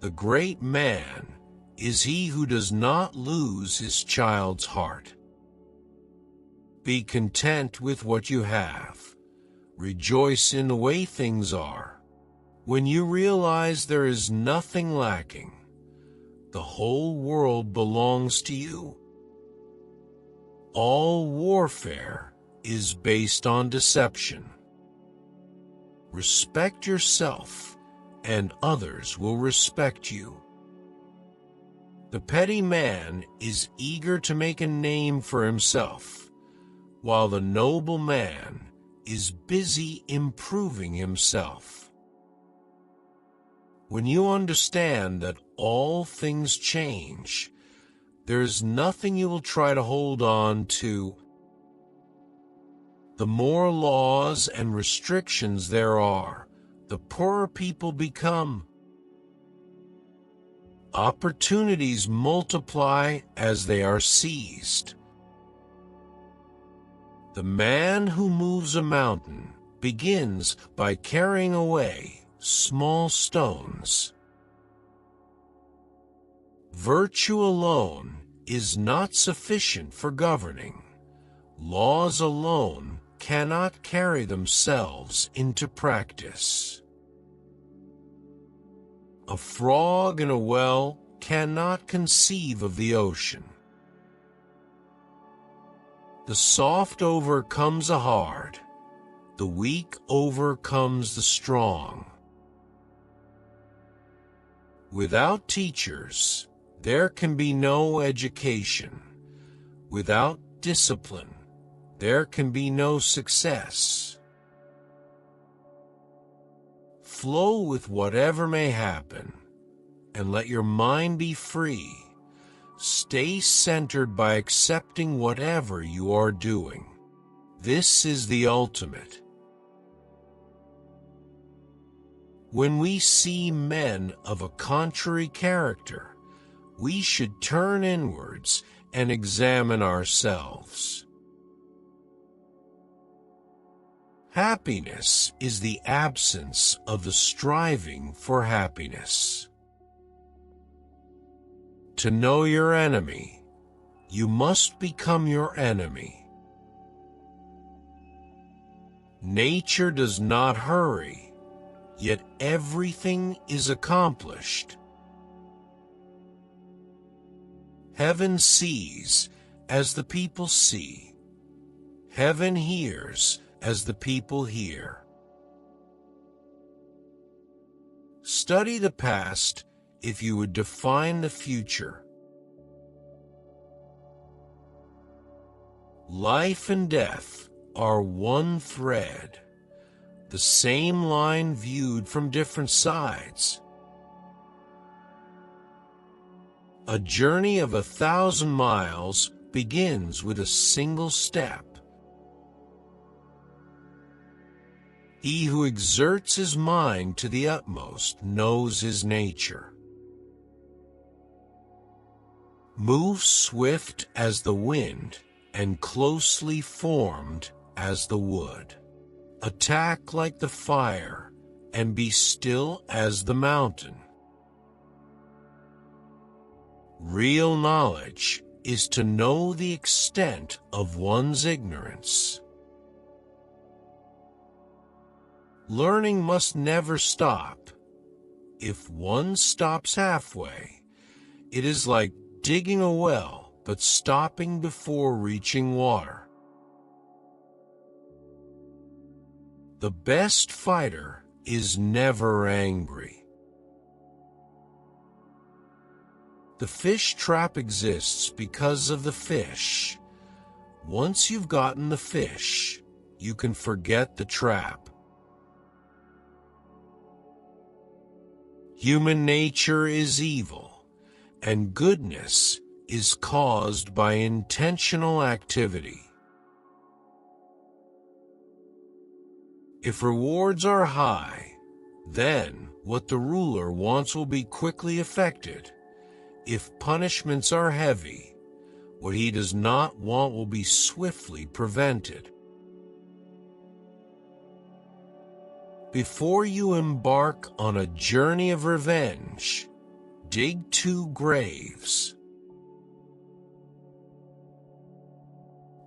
The great man is he who does not lose his child's heart. Be content with what you have. Rejoice in the way things are. When you realize there is nothing lacking, the whole world belongs to you. All warfare is based on deception. Respect yourself, and others will respect you. The petty man is eager to make a name for himself, while the noble man is busy improving himself. When you understand that all things change, there is nothing you will try to hold on to. The more laws and restrictions there are, the poorer people become. Opportunities multiply as they are seized. The man who moves a mountain begins by carrying away small stones. Virtue alone is not sufficient for governing. Laws alone cannot carry themselves into practice. A frog in a well cannot conceive of the ocean. The soft overcomes the hard. The weak overcomes the strong. Without teachers, there can be no education. Without discipline, there can be no success. Flow with whatever may happen, and let your mind be free. Stay centered by accepting whatever you are doing. This is the ultimate. When we see men of a contrary character, we should turn inwards and examine ourselves. Happiness is the absence of the striving for happiness. To know your enemy, you must become your enemy. Nature does not hurry, yet everything is accomplished. Heaven sees as the people see. Heaven hears as the people hear. Study the past if you would define the future. Life and death are one thread, the same line viewed from different sides. A journey of 1,000 miles begins with a single step. He who exerts his mind to the utmost knows his nature. Move swift as the wind and closely formed as the wood. Attack like the fire and be still as the mountain. Real knowledge is to know the extent of one's ignorance. Learning must never stop. If one stops halfway, it is like digging a well but stopping before reaching water. The best fighter is never angry. The fish trap exists because of the fish. Once you've gotten the fish, you can forget the trap. Human nature is evil, and goodness is caused by intentional activity. If rewards are high, then what the ruler wants will be quickly effected. If punishments are heavy, what he does not want will be swiftly prevented. Before you embark on a journey of revenge, dig 2 graves.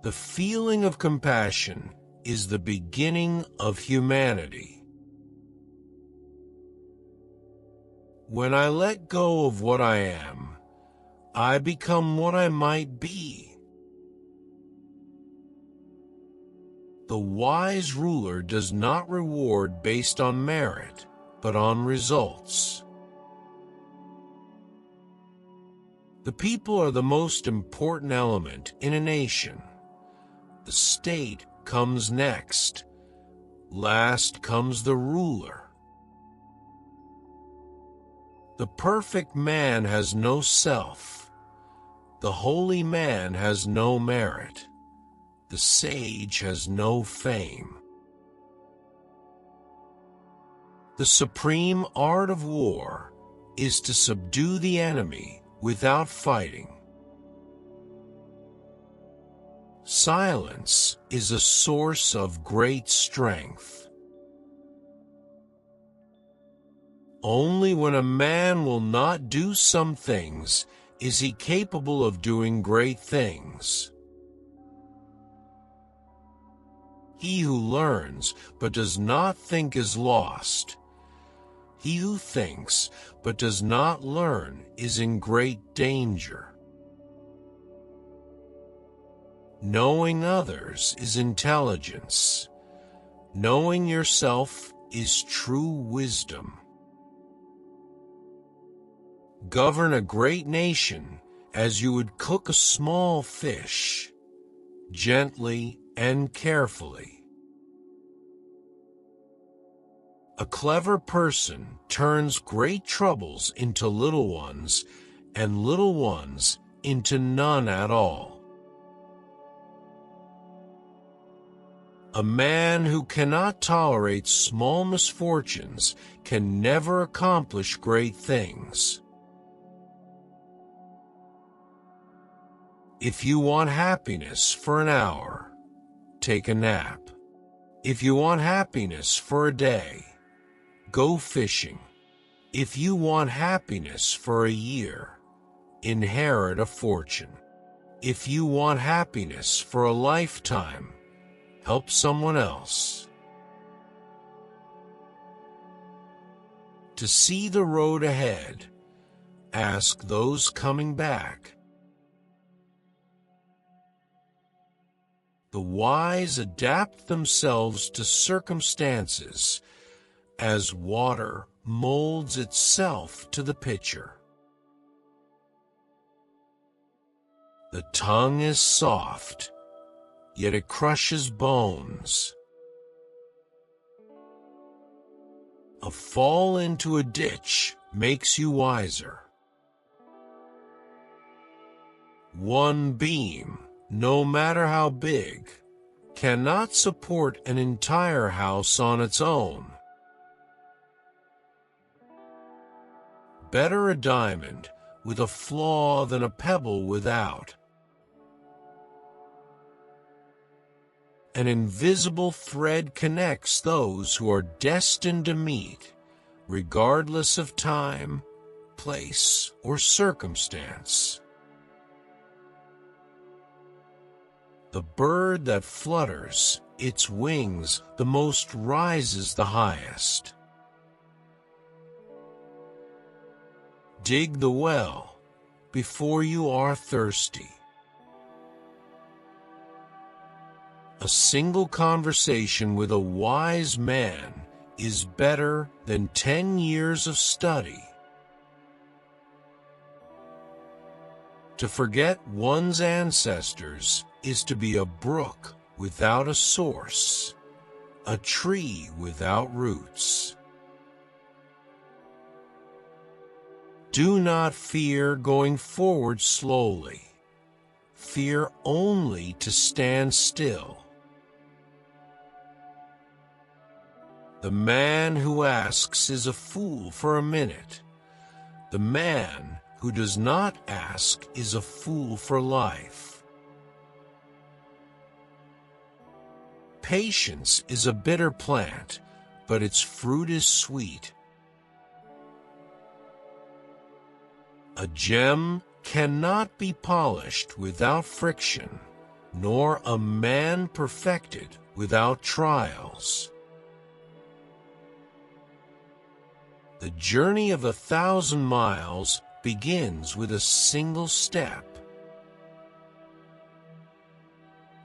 The feeling of compassion is the beginning of humanity. When I let go of what I am, I become what I might be. The wise ruler does not reward based on merit, but on results. The people are the most important element in a nation. The state comes next. Last comes the ruler. The perfect man has no self. The holy man has no merit. The sage has no fame. The supreme art of war is to subdue the enemy without fighting. Silence is a source of great strength. Only when a man will not do some things is he capable of doing great things. He who learns but does not think is lost. He who thinks but does not learn is in great danger. Knowing others is intelligence. Knowing yourself is true wisdom. Govern a great nation as you would cook a small fish, gently and carefully. A clever person turns great troubles into little ones, and little ones into none at all. A man who cannot tolerate small misfortunes can never accomplish great things. If you want happiness for an hour, take a nap. If you want happiness for a day, go fishing. If you want happiness for a year, inherit a fortune. If you want happiness for a lifetime, help someone else. To see the road ahead, ask those coming back. The wise adapt themselves to circumstances as water molds itself to the pitcher. The tongue is soft, yet it crushes bones. A fall into a ditch makes you wiser. One beam, no matter how big, cannot support an entire house on its own. Better a diamond with a flaw than a pebble without. An invisible thread connects those who are destined to meet, regardless of time, place, or circumstance. The bird that flutters its wings the most rises the highest. Dig the well before you are thirsty. A single conversation with a wise man is better than 10 years of study. To forget one's ancestors is to be a brook without a source, a tree without roots. Do not fear going forward slowly. Fear only to stand still. The man who asks is a fool for a minute. The man who does not ask is a fool for life. Patience is a bitter plant, but its fruit is sweet. A gem cannot be polished without friction, nor a man perfected without trials. The journey of 1,000 miles begins with a single step.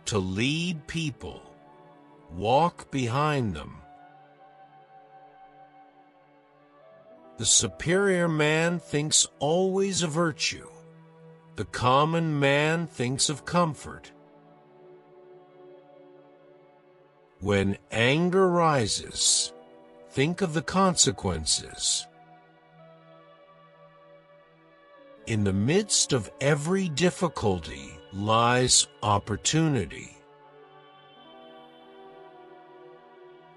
To lead people, walk behind them. The superior man thinks always of virtue. The common man thinks of comfort. When anger rises, think of the consequences. In the midst of every difficulty lies opportunity.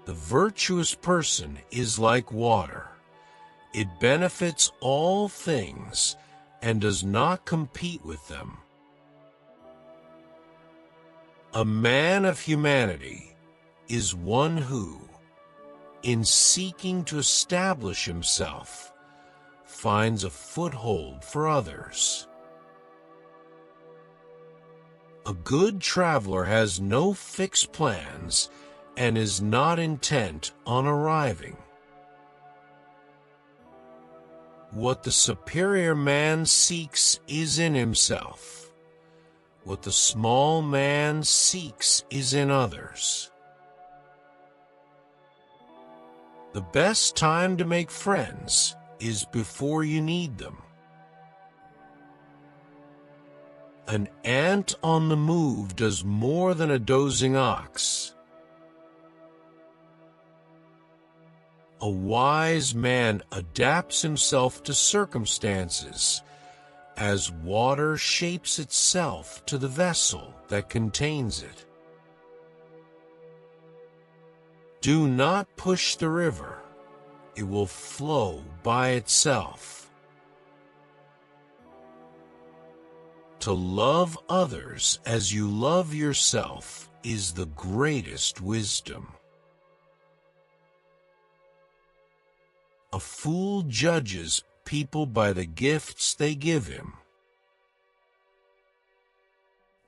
The virtuous person is like water. It benefits all things and does not compete with them. A man of humanity is one who, in seeking to establish himself, finds a foothold for others. A good traveler has no fixed plans and is not intent on arriving. What the superior man seeks is in himself. What the small man seeks is in others. The best time to make friends is before you need them. An ant on the move does more than a dozing ox. A wise man adapts himself to circumstances, as water shapes itself to the vessel that contains it. Do not push the river. It will flow by itself. To love others as you love yourself is the greatest wisdom. A fool judges people by the gifts they give him.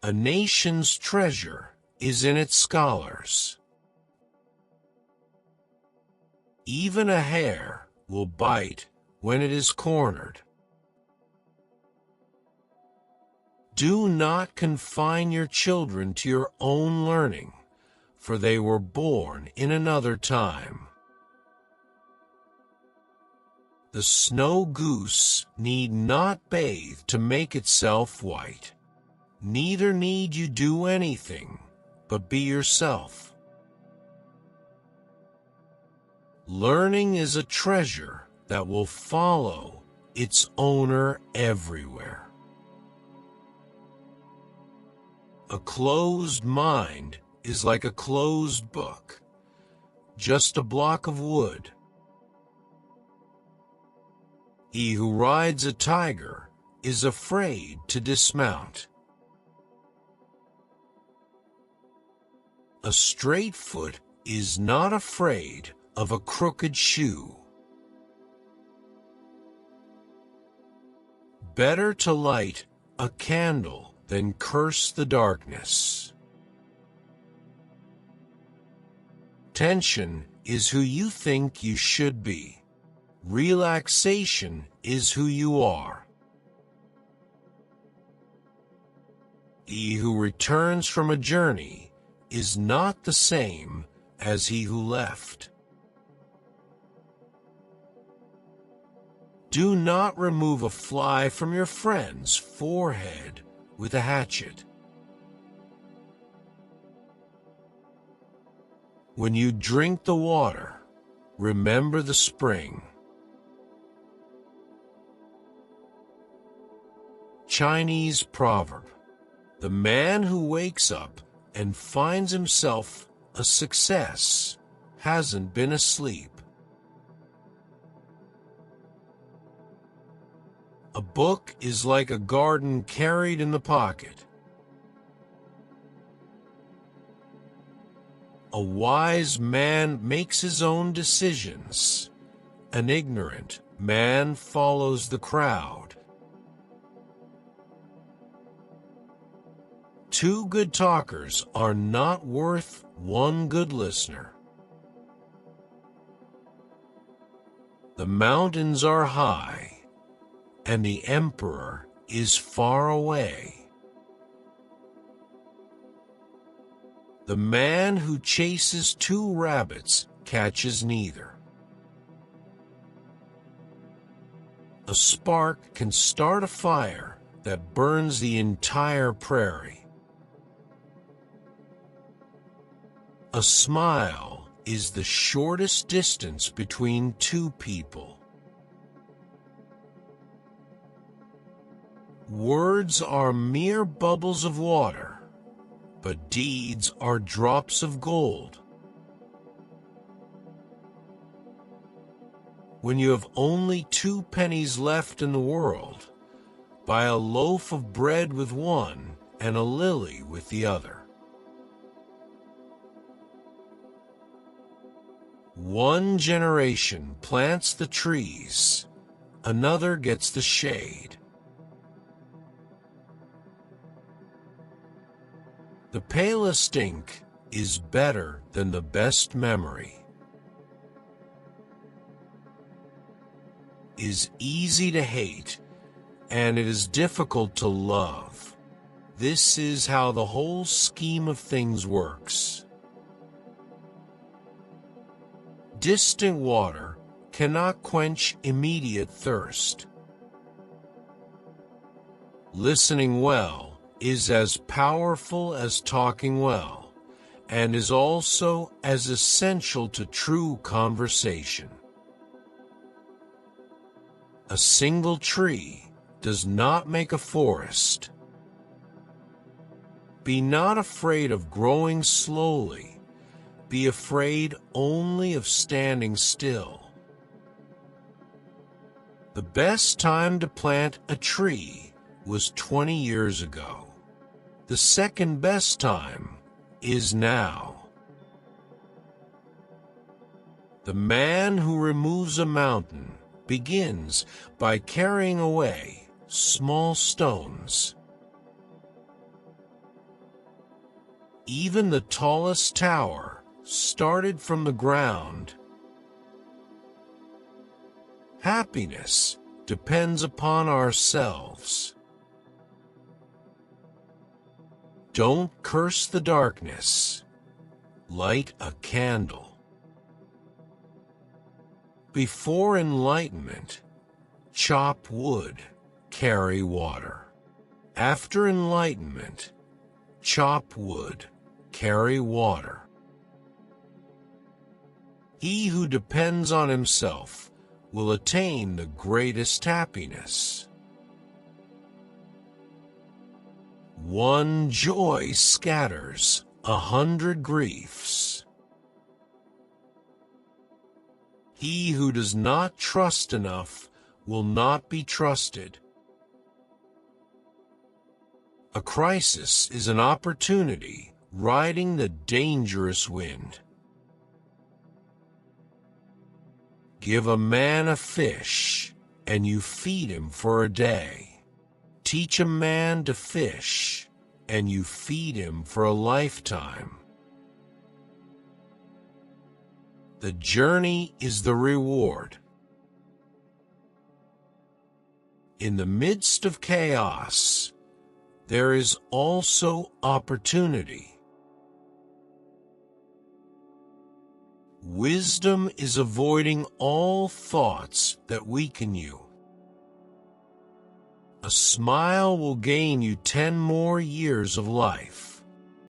A nation's treasure is in its scholars. Even a hare will bite when it is cornered. Do not confine your children to your own learning, for they were born in another time. The snow goose need not bathe to make itself white. Neither need you do anything, but be yourself. Learning is a treasure that will follow its owner everywhere. A closed mind is like a closed book, just a block of wood. He who rides a tiger is afraid to dismount. A straight foot is not afraid of a crooked shoe. Better to light a candle than curse the darkness. Tension is who you think you should be. Relaxation is who you are. He who returns from a journey is not the same as he who left. Do not remove a fly from your friend's forehead with a hatchet. When you drink the water, remember the spring. Chinese proverb: the man who wakes up and finds himself a success hasn't been asleep. A book is like a garden carried in the pocket. A wise man makes his own decisions. An ignorant man follows the crowd. Two good talkers are not worth one good listener. The mountains are high, and the emperor is far away. The man who chases two rabbits catches neither. A spark can start a fire that burns the entire prairie. A smile is the shortest distance between two people. Words are mere bubbles of water, but deeds are drops of gold. When you have only 2 pennies left in the world, buy a loaf of bread with one and a lily with the other. One generation plants the trees, another gets the shade. The palest ink is better than the best memory. Is easy to hate, and it is difficult to love. This is how the whole scheme of things works. Distant water cannot quench immediate thirst. Listening well is as powerful as talking well, and is also as essential to true conversation. A single tree does not make a forest. Be not afraid of growing slowly. Be afraid only of standing still. The best time to plant a tree was 20 years ago. The second best time is now. The man who removes a mountain begins by carrying away small stones. Even the tallest tower started from the ground. Happiness depends upon ourselves. Don't curse the darkness. Light a candle. Before enlightenment, chop wood, carry water. After enlightenment, chop wood, carry water. He who depends on himself will attain the greatest happiness. One joy scatters 100 griefs. He who does not trust enough will not be trusted. A crisis is an opportunity riding the dangerous wind. Give a man a fish, and you feed him for a day. Teach a man to fish, and you feed him for a lifetime. The journey is the reward. In the midst of chaos, there is also opportunity. Wisdom is avoiding all thoughts that weaken you. A smile will gain you 10 more years of life.